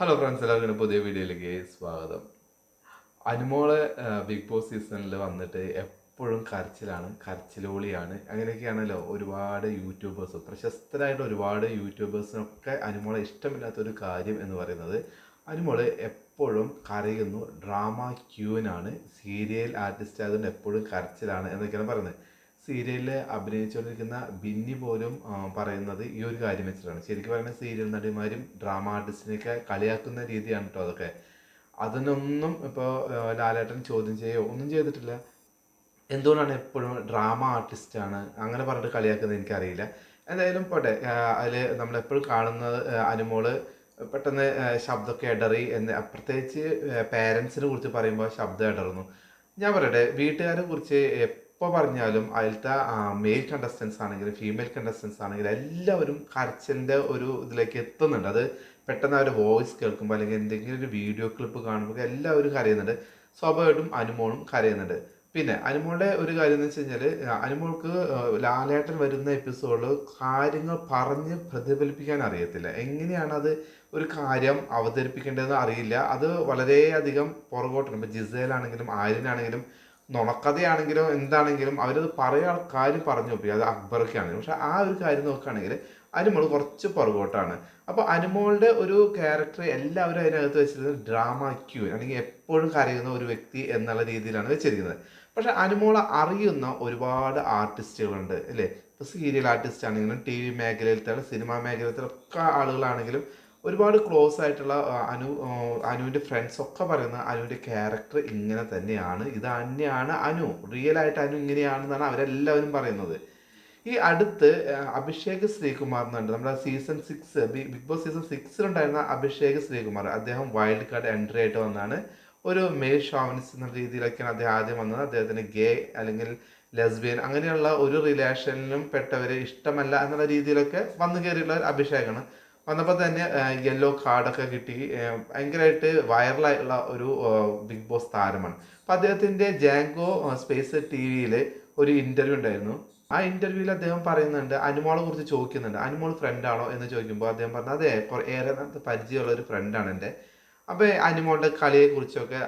Hello friends, എല്ലാവർക്കും പുതിയ വീഡിയോയിലേക്ക് സ്വാഗതം. അനുമോള് ബിഗ് ബോസ് സീസണിൽ വന്നിട്ട് എപ്പോഴും കരച്ചിലാണ്, കരച്ചിലോളിയാണ്. അങ്ങനെയൊക്കെയാണല്ലോ ഒരുപാട് യൂട്യൂബേഴ്സ്, പ്രശസ്തരായിട്ട് ഒരുപാട് യൂട്യൂബേഴ്സിനൊക്കെ അനുമോളെ ഇഷ്ടമില്ലാത്തൊരു കാര്യം എന്ന് പറയുന്നത് അനുമോള് എപ്പോഴും കരയുന്നു, ഡ്രാമ ക്യൂനാണ്, സീരിയൽ ആർട്ടിസ്റ്റ് ആയതുകൊണ്ട് എപ്പോഴും കരച്ചിലാണ് എന്നൊക്കെയാണ് പറയുന്നത്. സീരിയലിൽ അഭിനയിച്ചുകൊണ്ടിരിക്കുന്ന ബിന്നി പോലും പറയുന്നത് ഈ ഒരു കാര്യം വെച്ചിട്ടാണ്. ശരിക്കും പറയുന്നത് സീരിയൽ നടിമാരും ഡ്രാമ ആർട്ടിസ്റ്റിനെയൊക്കെ കളിയാക്കുന്ന രീതിയാണ് കേട്ടോ അതൊക്കെ. അതിനൊന്നും ഇപ്പോൾ ലാലേട്ടൻ ചോദ്യം ചെയ്യുകയോ ഒന്നും ചെയ്തിട്ടില്ല. എന്തുകൊണ്ടാണ് എപ്പോഴും ഡ്രാമ ആർട്ടിസ്റ്റാണ് അങ്ങനെ പറഞ്ഞിട്ട് കളിയാക്കുന്നത് എനിക്കറിയില്ല. എന്തായാലും പോട്ടെ. അതിൽ നമ്മളെപ്പോഴും കാണുന്നത് അനുമോള് പെട്ടെന്ന് ശബ്ദമൊക്കെ ഇടറി എന്ന്, പ്രത്യേകിച്ച് പേരൻസിനെ കുറിച്ച് പറയുമ്പോൾ ശബ്ദം ഇടറുന്നു. ഞാൻ പറയട്ടെ, വീട്ടുകാരെ കുറിച്ച് എപ്പോൾ പറഞ്ഞാലും അതിലത്തെ മെയിൽ കണ്ടസ്റ്റൻസ് ആണെങ്കിലും ഫീമെയിൽ കണ്ടസ്റ്റൻസ് ആണെങ്കിലും എല്ലാവരും കരച്ചിലിൻ്റെ ഒരു ഇതിലേക്ക് എത്തുന്നുണ്ട്. അത് പെട്ടെന്ന് അവരുടെ വോയിസ് കേൾക്കുമ്പോൾ അല്ലെങ്കിൽ എന്തെങ്കിലും ഒരു വീഡിയോ ക്ലിപ്പ് കാണുമ്പോൾ എല്ലാവരും കരയുന്നുണ്ട്. സ്വാഭാവികമായിട്ടും അനുമോളും കരയുന്നുണ്ട്. പിന്നെ അനുമോളുടെ ഒരു കാര്യം എന്ന് വെച്ച് കഴിഞ്ഞാൽ, അനുമോൾക്ക് ലാലേട്ടൻ വരുന്ന എപ്പിസോഡിൽ കാര്യങ്ങൾ പറഞ്ഞ് പ്രതിഫലിപ്പിക്കാൻ അറിയത്തില്ല. എങ്ങനെയാണ് അത് ഒരു കാര്യം അവതരിപ്പിക്കേണ്ടതെന്ന് അറിയില്ല. അത് വളരെയധികം പുറകോട്ടാണ്. ഇപ്പോൾ ജിസേലാണെങ്കിലും ആര്യനാണെങ്കിലും നുണക്കഥയാണെങ്കിലും എന്താണെങ്കിലും അവരത് പറയാൻ കാര്യം പറഞ്ഞു നോക്കി. അത് അക്ബറൊക്കെ ആണെങ്കിലും. പക്ഷെ ആ ഒരു കാര്യം നോക്കുകയാണെങ്കിൽ അനുമോൾ കുറച്ച് പുറകോട്ടാണ്. അപ്പോൾ അനുമോളുടെ ഒരു ക്യാരക്ടർ എല്ലാവരും അതിനകത്ത് വെച്ചിരുന്നത് ഡ്രാമ ക്യൂൻ, അല്ലെങ്കിൽ എപ്പോഴും കരയുന്ന ഒരു വ്യക്തി എന്നുള്ള രീതിയിലാണ് വെച്ചിരിക്കുന്നത്. പക്ഷെ അനുമോളെ അറിയുന്ന ഒരുപാട് ആർട്ടിസ്റ്റുകളുണ്ട് അല്ലേ. ഇപ്പോൾ സീരിയൽ ആർട്ടിസ്റ്റ് ആണെങ്കിലും ടി വി മേഖലയിലത്തെ സിനിമാ മേഖലയിലത്തെ ആളുകളാണെങ്കിലും ഒരുപാട് ക്ലോസ് ആയിട്ടുള്ള അനുവിൻ്റെ ഫ്രണ്ട്സ് ഒക്കെ പറയുന്ന അനുവിൻ്റെ ക്യാരക്ടർ ഇങ്ങനെ തന്നെയാണ്, ഇത് തന്നെയാണ് അനു, റിയൽ ആയിട്ട് അനു ഇങ്ങനെയാണെന്നാണ് അവരെല്ലാവരും പറയുന്നത്. ഈ അടുത്ത് അഭിഷേക് ശ്രീകുമാർ എന്നുണ്ട്, നമ്മുടെ season 6 Bigg Boss season 6 Abhishek Sreekumar. അദ്ദേഹം വൈൽഡ് കാർഡ് എൻട്രി ആയിട്ട് വന്നാണ്. ഒരു മെയിൽ ഷോവനിസ്റ്റ് എന്ന രീതിയിലൊക്കെയാണ് അദ്ദേഹം ആദ്യം വന്നത്. അദ്ദേഹത്തിന് ഗേ അല്ലെങ്കിൽ ലെസ്ബിയൻ അങ്ങനെയുള്ള ഒരു റിലേഷനിലും പെട്ടവരെ ഇഷ്ടമല്ല എന്നുള്ള രീതിയിലൊക്കെ വന്നു കയറിയുള്ള ഒരു അഭിഷേകാണ്. വന്നപ്പോൾ തന്നെ യെല്ലോ കാർഡൊക്കെ കിട്ടി, ഭയങ്കരമായിട്ട് വൈറലായിട്ടുള്ള ഒരു ബിഗ് ബോസ് താരമാണ്. അപ്പം അദ്ദേഹത്തിൻ്റെ ജാങ്കോ സ്പേസ് ടി വിയിൽ ഒരു ഇൻ്റർവ്യൂ ഉണ്ടായിരുന്നു. ആ ഇൻ്റർവ്യൂവിൽ അദ്ദേഹം പറയുന്നുണ്ട്, അനുമോളെ കുറിച്ച് ചോദിക്കുന്നുണ്ട്, അനുമോൾ ഫ്രണ്ടാണോ എന്ന് ചോദിക്കുമ്പോൾ അദ്ദേഹം പറഞ്ഞു അതെ, ഏറെ പരിചയമുള്ള ഒരു ഫ്രണ്ടാണ് എൻ്റെ. അപ്പോൾ അനുമോളുടെ കളിയെ കുറിച്ചൊക്കെ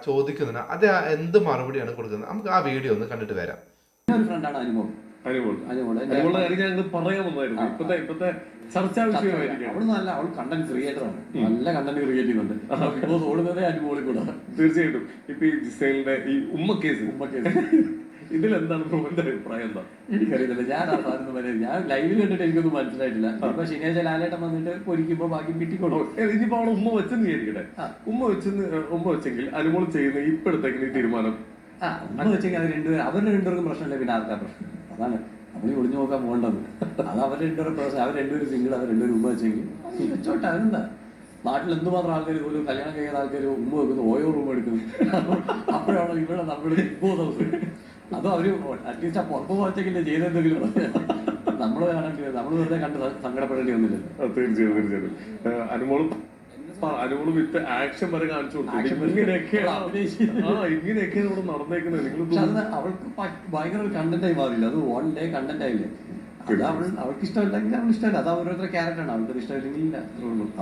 ചോദിക്കുന്നുണ്ട്. അത് എന്ത് മറുപടിയാണ് കൊടുക്കുന്നത്? നമുക്ക് ആ വീഡിയോ ഒന്ന് കണ്ടിട്ട് വരാം. ഒരു ഫ്രണ്ടാണ് അനുമോൾ. അനുമോളുടെ കാര്യം ഞങ്ങൾ പറയാൻ വന്നായിരുന്നു. ഇപ്പത്തെ ചർച്ചാ വിഷയമായിരിക്കും. അവള് നല്ല, അവൾ കണ്ടന്റ് ക്രിയേറ്ററാണ്, നല്ല കണ്ടന്റ് ക്രിയേറ്റ് ചെയ്യുന്നുണ്ട്. ബിക്കോസ് ഓടുന്നതേ അനുമോളിൽ കൂടെ. തീർച്ചയായിട്ടും. ഇപ്പൊ ഈ ജിസേലിന്റെ ഈ ഉമ്മ കേസ് ഇതിലെന്താണ് പ്രഭുവിന്റെ അഭിപ്രായം? എന്താ എനിക്കറിയത്തില്ല. ഞാൻ ആ സാധനം പറയുന്നത് ഞാൻ ലൈവിൽ കണ്ടിട്ട് എനിക്കൊന്നും മനസ്സിലായിട്ടില്ല. ഇപ്പൊ ശനിയാഴ്ച ലാലേട്ടൻ വന്നിട്ട് പൊരിക്കുമ്പോ ബാക്കി കിട്ടിക്കൊണ്ടു. ഇനിയിപ്പോ അവളെ ഉമ്മ വെച്ചെന്ന് വിചാരിക്കട്ടെ. ഉമ്മ വെച്ചെങ്കിൽ അനുമോൾ ചെയ്യുന്ന ഇപ്പോഴത്തേക്ക് തീരുമാനം ഉമ്മ വെച്ചെങ്കിൽ അവരുടെ രണ്ടുപേർക്കും പ്രശ്നമില്ല. പിന്നെ ആർക്കാ പ്രശ്നം? അതാണ് അവന് ഒളിഞ്ഞു നോക്കാൻ പോകേണ്ടത്. അത് അവരുടെ രണ്ടുപേരും പ്രശ്നം. അവർ രണ്ടുപേരും സിംഗിൾ, അവർ രണ്ടുപേരും ഉമ്മ വെച്ചെങ്കിൽ വെച്ചോട്ടെ. അതെന്താ, നാട്ടിൽ എന്തുമാത്രം ആൾക്കാർ പോലും കല്യാണം കഴിയുന്ന ആൾക്കാർ ഉമ്മ വെക്കുന്നു, ഓയോ റൂം എടുക്കുന്നു. അപ്പോഴാണ് ഇവിടെ നമ്മുടെ ബിഗ് ബോസ് ഹൗസ്. അതും അവര് അറ്റ്ലീസ്റ്റ് ആ പുറത്ത് വെച്ചെങ്കിലും ചെയ്തെന്തെങ്കിലും നമ്മള് കാണേണ്ടി, നമ്മൾ വെറുതെ കണ്ട് സങ്കടപ്പെടേണ്ടി വന്നില്ലല്ലോ. തീർച്ചയായിട്ടും. അനുമോള് വിത്ത് ആക്ഷൻ വരെ കാണിച്ചു കൊടുത്തു. ഇങ്ങനെയൊക്കെയാണ് ഇവിടെ നടന്നേക്കുന്നത്. നിങ്ങൾ അവൾക്ക് ഭയങ്കര കണ്ടന്റ് ആയി മാറില്ല. അത് 1 ഡേ കണ്ടന്റ് ആയില്ലേ. അത് അവൾക്ക് ഇഷ്ടമല്ലെങ്കിൽ അവൾ ഇഷ്ടമല്ല. അത് അവരോരുത്തരുടെ ക്യാരക്ടറാണ്. അവൾക്ക് ഇഷ്ടമില്ലെങ്കിൽ ഇല്ല.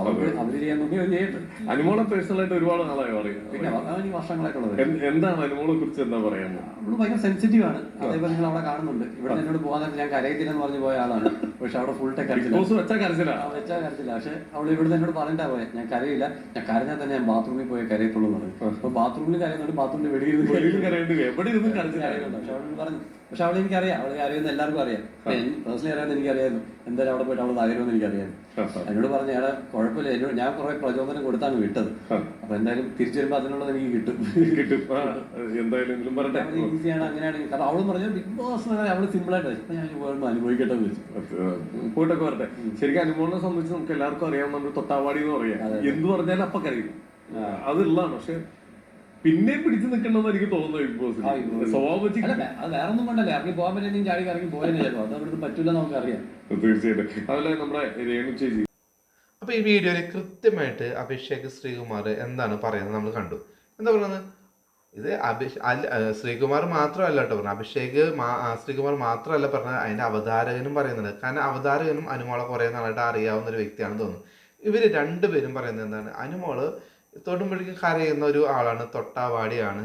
അവര് ചെയ്യാൻ നോക്കി അവർ ചെയ്യട്ടെ. അനുമോളെ പേഴ്സണലായിട്ട് ഒരുപാട് നാളായി പറയും. പിന്നെ വർഷങ്ങളായിട്ടുള്ളത്. എന്താണ് അനുമോളെ കുറിച്ച് എന്താ പറയാൻ? അവള് ഭയങ്കര സെൻസിറ്റീവ് ആണ്. അതേപോലെ നിങ്ങൾ അവിടെ കാണുന്നുണ്ട്. ഇവിടെ എന്നോട് പോകാൻ നേരത്തെ ഞാൻ കരയത്തില്ലെന്ന് പറഞ്ഞു പോയ ആളാണ്. പക്ഷെ അവിടെ ഫുൾ ടൈം കരച്ചില്ല. വെച്ചാൽ കരച്ചില്ല. പക്ഷെ അവള് ഇവിടെ എന്നോട് പറഞ്ഞിട്ടാ പോയെ, ഞാൻ കരയില്ല, ഞാൻ കരഞ്ഞാൽ തന്നെ ഞാൻ ബാത്റൂമിൽ പോയി കരയത്തുള്ളൂ എന്ന് പറയും. അപ്പൊ ബാത്റൂമിൽ കരയുന്നുണ്ട്, ബാത്റൂമിൽ വെളിയിൽ കരയുന്നുണ്ട്, എവിടെ ഇരുന്ന് കരയുന്നുണ്ട്. പക്ഷെ അവള് പറഞ്ഞു, പക്ഷെ അവളെ എനിക്കറിയാം, അവളെ അറിയുന്ന എല്ലാവർക്കും അറിയാം. പേഴ്സണലി അറിയാമെന്ന് എനിക്കറിയായിരുന്നു. എന്തായാലും അവിടെ പോയിട്ട് അവള് തകരുമെന്ന് എനിക്കറിയാം. എന്നോട് പറഞ്ഞു ഏടാ കുഴപ്പമില്ല, എന്നോട് ഞാൻ കുറെ പ്രചോദനം കൊടുത്താണ് വിട്ടത്. അപ്പൊ എന്തായാലും തിരിച്ചു വരുമ്പോ അതിനുള്ളത് എനിക്ക് കിട്ടും. ഈസിയാണ് അങ്ങനെയാണെങ്കിൽ. കാരണം അവളും പറഞ്ഞു ബിഗ് ബോസ് അവള് സിമ്പിൾ ആയിട്ട് ഇപ്പൊ ഞാൻ പോയിട്ട് അനുഭവിക്കട്ടെ എന്ന് വെച്ചു. പോയിട്ടൊക്കെ വരട്ടെ. ശരിക്കും അനുമോളിനെ സംബന്ധിച്ച് നമുക്ക് എല്ലാവർക്കും അറിയാം, നമ്മൾ തൊട്ടാവാടി എന്ന് പറയാം. എന്ത് പറഞ്ഞാലും അപ്പൊ കരയും, അതുള്ളതാണ്. പക്ഷെ പിന്നെ പിടിച്ചു നിൽക്കണമെന്ന് എനിക്ക് തോന്നുന്നു ബിഗ് ബോസ് സ്വഭാവം. അത് വേറെ ഒന്നും കൊണ്ടല്ലേ, ഇറങ്ങി പോകാൻ പറ്റുന്ന ചാടി ഇറങ്ങി പോയെന്ന് ചിലപ്പോ അത് അവിടുന്ന് പറ്റൂല, നമുക്ക് അറിയാം. തീർച്ചയായിട്ടും. അതുപോലെ നമ്മുടെ രേണു ചേച്ചി. അപ്പൊ ഈ വീഡിയോയിൽ കൃത്യമായിട്ട് അഭിഷേക് ശ്രീകുമാർ എന്താണ് പറയുന്നത് നമ്മൾ കണ്ടു. എന്താ പറയുന്നത്? ഇത് ശ്രീകുമാർ മാത്രമല്ല കേട്ടോ പറഞ്ഞത്, ശ്രീകുമാർ മാത്രമല്ല പറഞ്ഞത്, അതിന്റെ അവതാരകനും പറയുന്നുണ്ട്. കാരണം അവതാരകനും അനുമോളെ കുറേ നാളായിട്ട് അറിയാവുന്ന ഒരു വ്യക്തിയാണെന്ന് തോന്നുന്നു. ഇവർ രണ്ടുപേരും പറയുന്നത് എന്താണ്, അനുമോള് തൊടുമ്പോഴേക്കും കരയുന്ന ഒരു ആളാണ്, തൊട്ടാവാടിയാണ്.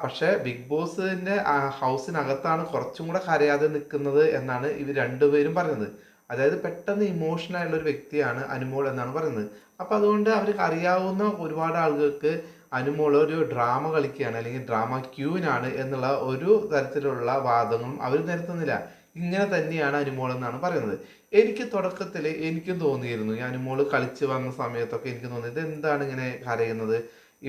പക്ഷേ ബിഗ് ബോസിന്റെ ഹൗസിനകത്താണ് കുറച്ചും കൂടെ കരയാതെ നിൽക്കുന്നത് എന്നാണ് ഇവർ രണ്ടുപേരും പറയുന്നത്. അതായത് പെട്ടെന്ന് ഇമോഷണൽ ആയിട്ടുള്ള ഒരു വ്യക്തിയാണ് അനുമോൾ എന്നാണ് പറയുന്നത്. അപ്പം അതുകൊണ്ട് അവർക്ക് അറിയാവുന്ന ഒരുപാട് ആളുകൾക്ക് അനുമോൾ ഒരു ഡ്രാമ കളിക്കുകയാണ് അല്ലെങ്കിൽ ഡ്രാമ ക്യൂവിനാണ് എന്നുള്ള ഒരു തരത്തിലുള്ള വാദങ്ങളും അവർ നിരത്തുന്നില്ല. ഇങ്ങനെ തന്നെയാണ് അനുമോൾ എന്നാണ് പറയുന്നത്. എനിക്ക് തുടക്കത്തിൽ എനിക്കും തോന്നിയിരുന്നു, ഈ അനുമോൾ കളിച്ച് വന്ന സമയത്തൊക്കെ എനിക്ക് തോന്നിയത് എന്താണ് ഇങ്ങനെ കരയുന്നത്,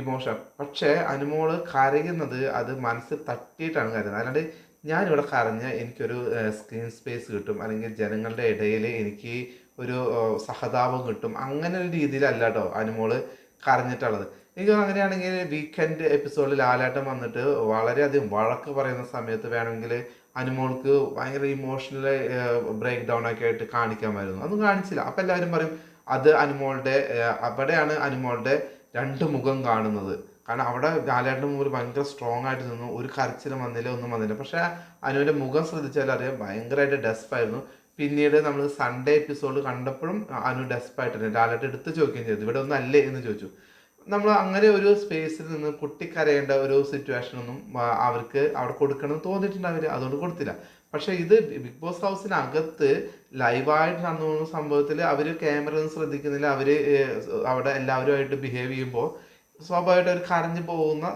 ഇമോഷൻ. പക്ഷേ അനുമോള് കരയുന്നത് അത് മനസ്സിൽ തട്ടിയിട്ടാണ് കരയുന്നത്. അല്ലാണ്ട് ഞാനിവിടെ കരഞ്ഞ എനിക്കൊരു സ്ക്രീൻ സ്പേസ് കിട്ടും, അല്ലെങ്കിൽ ജനങ്ങളുടെ ഇടയിൽ എനിക്ക് ഒരു സഹതാപം കിട്ടും, അങ്ങനെ ഒരു രീതിയിലല്ല കേട്ടോ അനുമോള് കരഞ്ഞിട്ടുള്ളത്. എനിക്ക് അങ്ങനെയാണെങ്കിൽ വീക്കെൻഡ് എപ്പിസോഡിൽ ലാലേട്ടൻ വന്നിട്ട് വളരെയധികം വഴക്ക് പറയുന്ന സമയത്ത് വേണമെങ്കിൽ അനുമോൾക്ക് ഭയങ്കര ഇമോഷണൽ ബ്രേക്ക് ഡൗൺ ഒക്കെ ആയിട്ട് കാണിക്കാമായിരുന്നു. അതൊന്നും കാണിച്ചില്ല. അപ്പം എല്ലാവരും പറയും അത് അനുമോളുടെ അവിടെയാണ് അനുമോളുടെ രണ്ട് മുഖം കാണുന്നത്. കാരണം അവിടെ ലാലേട്ടൻ്റെ മുമ്പിൽ ഭയങ്കര സ്ട്രോങ് ആയിട്ട് നിന്നു, ഒരു കരച്ചിലും വന്നില്ല, ഒന്നും വന്നില്ല. പക്ഷേ അനുവിൻ്റെ മുഖം ശ്രദ്ധിച്ചാൽ അറിയാം ഭയങ്കരമായിട്ട് ഡെസ്പായിരുന്നു. പിന്നീട് നമ്മൾ സൺഡേ എപ്പിസോഡ് കണ്ടപ്പോഴും അനു ഡെസ്പായിട്ടുണ്ട്. ലാലേട്ടൻ എടുത്ത് ചോദിക്കുകയും ചെയ്തു, ഇവിടെ ഒന്നും അല്ലേ എന്ന് ചോദിച്ചു. നമ്മൾ അങ്ങനെ ഒരു സ്പേസിൽ നിന്ന് പൊട്ടിക്കരയേണ്ട ഒരു സിറ്റുവേഷനൊന്നും അവർക്ക് അവിടെ കൊടുക്കണമെന്ന് തോന്നിയിട്ടുണ്ടാവില്ല, അതുകൊണ്ട് കൊടുത്തില്ല. പക്ഷേ ഇത് ബിഗ് ബോസ് ഹൗസിനകത്ത് ലൈവായിട്ട് നടന്നു പോകുന്ന സംഭവത്തിൽ അവർ ക്യാമറ ഒന്നും ശ്രദ്ധിക്കുന്നില്ല. അവർ അവിടെ എല്ലാവരുമായിട്ട് ബിഹേവ് ചെയ്യുമ്പോൾ സ്വാഭാവികമായിട്ട് അവർ കരഞ്ഞു പോകുന്ന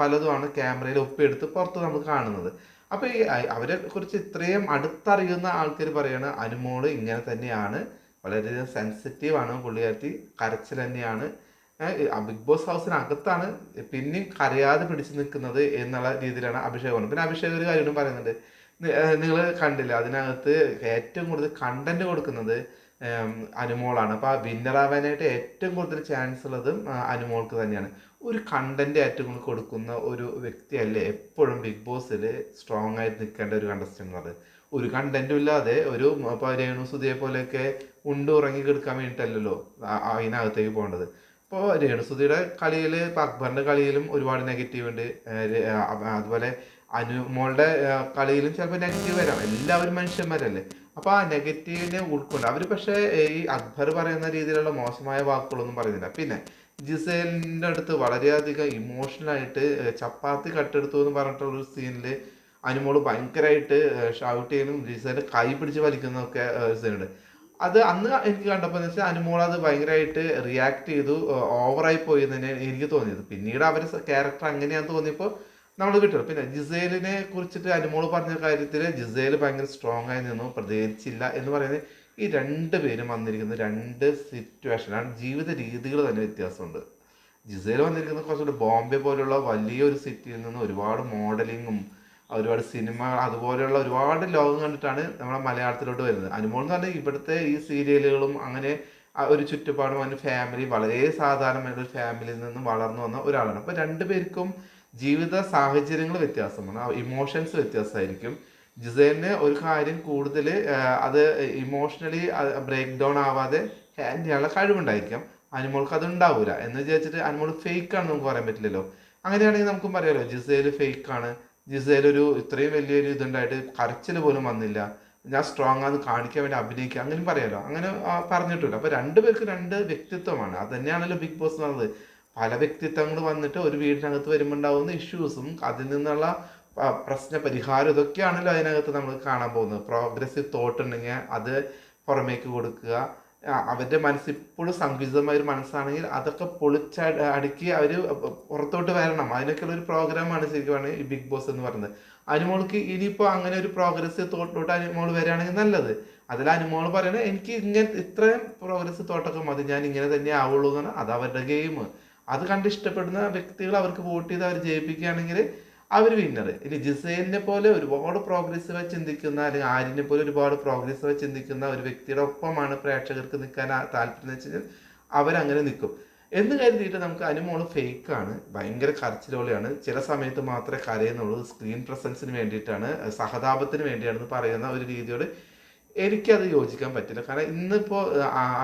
പലതുമാണ് ക്യാമറയിൽ ഒപ്പിയെടുത്ത് പുറത്ത് നമ്മൾ കാണുന്നത്. അപ്പോൾ ഈ അവരെ കുറിച്ച് ഇത്രയും അടുത്തറിയുന്ന ആൾക്കാർ പറയാണ് അനുമോള് ഇങ്ങനെ തന്നെയാണ്, വളരെയധികം സെൻസിറ്റീവാണ് പുള്ളിക്കാരത്തി, കരച്ചിൽ തന്നെയാണ്, ബിഗ് ബോസ് ഹൗസിനകത്താണ് പിന്നെയും കരയാതെ പിടിച്ചു നിൽക്കുന്നത് എന്നുള്ള രീതിയിലാണ് അഭിഷേക് പറഞ്ഞത്. പിന്നെ അഭിഷേക് ഒരു കാര്യം പറയുന്നുണ്ട്, നിങ്ങൾ കണ്ടില്ല അതിനകത്ത് ഏറ്റവും കൂടുതൽ കണ്ടന്റ് കൊടുക്കുന്നത് അനുമോളാണ്. അപ്പോൾ ആ വിന്നറാവാനായിട്ട് ഏറ്റവും കൂടുതൽ ചാൻസ് ഉള്ളതും അനുമോൾക്ക് തന്നെയാണ്. ഒരു കണ്ടന്റ് ഏറ്റവും കൂടുതൽ കൊടുക്കുന്ന ഒരു വ്യക്തിയല്ലേ എപ്പോഴും ബിഗ് ബോസിൽ സ്ട്രോങ് ആയിട്ട് നിൽക്കേണ്ട ഒരു കണ്ടസ്റ്റന്റ് എന്ന് പറയുന്നത്. ഒരു കണ്ടന്റും ഇല്ലാതെ ഒരു ഇപ്പോൾ രേണു സുധിയെ പോലെയൊക്കെ ഉറങ്ങി കിടക്കാൻ വേണ്ടിയിട്ടല്ലല്ലോ അതിനകത്തേക്ക് പോകേണ്ടത്. ഇപ്പോൾ രേണുസുധിയുടെ കളിയിൽ, ഇപ്പോൾ അക്ബറിൻ്റെ കളിയിലും ഒരുപാട് നെഗറ്റീവ് ഉണ്ട്. അതുപോലെ അനുമോളുടെ കളിയിലും ചിലപ്പോൾ നെഗറ്റീവ് വരാം. എല്ലാവരും മനുഷ്യന്മാരല്ലേ. അപ്പോൾ ആ നെഗറ്റീവിനെ ഉൾക്കൊണ്ട് അവർ പക്ഷേ ഈ അക്ബർ പറയുന്ന രീതിയിലുള്ള മോശമായ വാക്കുകളൊന്നും പറയുന്നില്ല. പിന്നെ ജിസേലിൻ്റെ അടുത്ത് വളരെയധികം ഇമോഷണലായിട്ട് ചപ്പാത്തി കട്ടെടുത്തു എന്ന് പറഞ്ഞിട്ടുള്ളൊരു സീനിൽ അനുമോള് ഭയങ്കരമായിട്ട് ഷൗട്ട് ചെയ്യുന്നതും ജിസേലിൻ്റെ കൈ പിടിച്ച് വലിക്കുന്നതൊക്കെ സീനുണ്ട്. അത് അന്ന് എനിക്ക് കണ്ടപ്പോൾ എന്ന് വെച്ചാൽ അനുമോൾ അത് ഭയങ്കരമായിട്ട് റിയാക്ട് ചെയ്തു, ഓവറായി പോയി എന്ന് തന്നെ എനിക്ക് തോന്നിയത്. പിന്നീട് അവർ ക്യാരക്ടർ അങ്ങനെയാണെന്ന് തോന്നിയപ്പോൾ നമ്മൾ വിട്ടു. പിന്നെ ജിസേലിനെ കുറിച്ചിട്ട് അനുമോൾ പറഞ്ഞ കാര്യത്തിൽ ജിസേൽ ഭയങ്കര സ്ട്രോങ് ആയി നിന്നു, പ്രതികരിച്ചില്ല എന്ന് പറയുന്നത് ഈ രണ്ട് പേരും വന്നിരിക്കുന്ന രണ്ട് സിറ്റുവേഷനാണ്, ജീവിത രീതികൾ തന്നെ വ്യത്യാസമുണ്ട്. ജിസേൽ വന്നിരിക്കുന്നത് കുറച്ചുകൂടി ബോംബെ പോലുള്ള വലിയൊരു സിറ്റിയിൽ നിന്ന് ഒരുപാട് മോഡലിങ്ങും ഒരുപാട് സിനിമ അതുപോലെയുള്ള ഒരുപാട് ലോകം കണ്ടിട്ടാണ് നമ്മുടെ മലയാളത്തിലോട്ട് വരുന്നത്. അനുമോൾ എന്ന് പറഞ്ഞാൽ ഇവിടുത്തെ ഈ സീരിയലുകളും അങ്ങനെ ഒരു ചുറ്റുപാടും അതിൻ്റെ ഫാമിലി വളരെ സാധാരണമായ ഒരു ഫാമിലിയിൽ നിന്നും വളർന്നു വന്ന ഒരാളാണ്. അപ്പോൾ രണ്ടുപേർക്കും ജീവിത സാഹചര്യങ്ങൾ വ്യത്യാസമാണ്, ഇമോഷൻസ് വ്യത്യാസമായിരിക്കും. ജിസേലിന് ഒരു കാര്യം കൂടുതൽ അത് ഇമോഷണലി ബ്രേക്ക് ഡൗൺ ആവാതെ ഹാൻഡിൽ ചെയ്യാനുള്ള കഴിവുണ്ടായിരിക്കാം, അനുമോൾക്ക് അത് ഉണ്ടാവില്ല. എന്ന് വിചാരിച്ചിട്ട് അനുമോൾ ഫേക്കാണെന്ന് നമുക്ക് പറയാൻ പറ്റില്ലല്ലോ. അങ്ങനെയാണെങ്കിൽ നമുക്കും പറയാമല്ലോ ജിസേൽ ഫേക്കാണ്, ജിസേൽ ഒരു ഇത്രയും വലിയൊരു ഇതുണ്ടായിട്ട് കരച്ചിൽ പോലും വന്നില്ല, ഞാൻ സ്ട്രോങ് ആണെന്ന് കാണിക്കാൻ വേണ്ടി അഭിനയിക്കുക, അങ്ങനെയും പറയാമല്ലോ. അങ്ങനെ പറഞ്ഞിട്ടില്ല. അപ്പോൾ രണ്ടുപേർക്ക് രണ്ട് വ്യക്തിത്വമാണ്. അത് തന്നെയാണല്ലോ ബിഗ് ബോസ് എന്ന് പറയുന്നത്. പല വ്യക്തിത്വങ്ങൾ വന്നിട്ട് ഒരു വീടിനകത്ത് വരുമ്പോൾ ഉണ്ടാകുന്ന ഇഷ്യൂസും അതിൽ നിന്നുള്ള പ്രശ്ന പരിഹാരം ഇതൊക്കെയാണല്ലോ അതിനകത്ത് നമ്മൾ കാണാൻ പോകുന്നത്. പ്രോഗ്രസീവ് തോട്ട് ഉണ്ടെങ്കിൽ അത് പുറമേക്ക് കൊടുക്കുക, അവരുടെ മനസ്സ് ഇപ്പോഴും സങ്കുചിതമായ ഒരു മനസ്സാണെങ്കിൽ അതൊക്കെ അടുക്കി അവർ പുറത്തോട്ട് വരണം. അതിനൊക്കെയുള്ള ഒരു പ്രോഗ്രാമാണ് ശരിക്കും ഈ ബിഗ് ബോസ് എന്ന് പറയുന്നത്. അനുമോൾക്ക് ഇനിയിപ്പോൾ അങ്ങനെ ഒരു പ്രോഗ്രസീവ് തോട്ടിലോട്ട് അനുമോൾ വരികയാണെങ്കിൽ നല്ലത്. അതിൽ അനുമോൾ പറയണത് എനിക്ക് ഇത്രയും പ്രോഗ്രസീവ് തോട്ടൊക്കെ മതി, ഞാൻ ഇങ്ങനെ തന്നെ ആവുള്ളൂ എന്ന് പറഞ്ഞാൽ അത് അവരുടെ ഗെയിം. അത് കണ്ട് ഇഷ്ടപ്പെടുന്ന വ്യക്തികൾ അവർക്ക് വോട്ട് ചെയ്ത് അവർ ജയിപ്പിക്കുകയാണെങ്കിൽ അവർ വിന്നർ. ഇനി ജിസേലിനെ പോലെ ഒരുപാട് പ്രോഗ്രസീവ് ചിന്തിക്കുന്ന അല്ലെങ്കിൽ ആര്യനെ പോലെ ഒരുപാട് പ്രോഗ്രസീവ് ചിന്തിക്കുന്ന ഒരു വ്യക്തിയുടെ ഒപ്പമാണ് പ്രേക്ഷകർക്ക് നിൽക്കാൻ താല്പര്യം എന്ന് വെച്ച് കഴിഞ്ഞാൽ അവരങ്ങനെ നിൽക്കും എന്ന് കരുതിയിട്ട് നമുക്ക് അനുമോള് ഫേക്കാണ്, ഭയങ്കര കരച്ചിലോളിയാണ്, ചില സമയത്ത് മാത്രമേ കരയുന്നുള്ളൂ, സ്ക്രീൻ പ്രസൻസിന് വേണ്ടിയിട്ടാണ്, സഹതാപത്തിന് വേണ്ടിയാണെന്ന് പറയുന്ന ഒരു രീതിയോട് എനിക്കത് യോജിക്കാൻ പറ്റില്ല. കാരണം ഇന്നിപ്പോൾ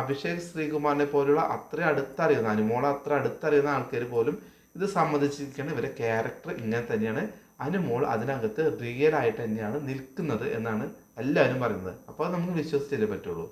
അഭിഷേക് ശ്രീകുമാറിനെ പോലുള്ള അത്ര അടുത്തറിയുന്ന അനുമോളെ അത്ര അടുത്തറിയുന്ന ആൾക്കാർ പോലും ഇത് സമ്മതിച്ചിരിക്കുകയാണ്, ഇവരെ ക്യാരക്ടർ ഇങ്ങനെ തന്നെയാണ്, അനുമോൾ അതിനകത്ത് റിയൽ ആയിട്ട് തന്നെയാണ് നിൽക്കുന്നത് എന്നാണ് എല്ലാവരും പറയുന്നത്. അപ്പോൾ നമുക്ക് വിശ്വസിച്ചല്ലേ പറ്റുള്ളൂ.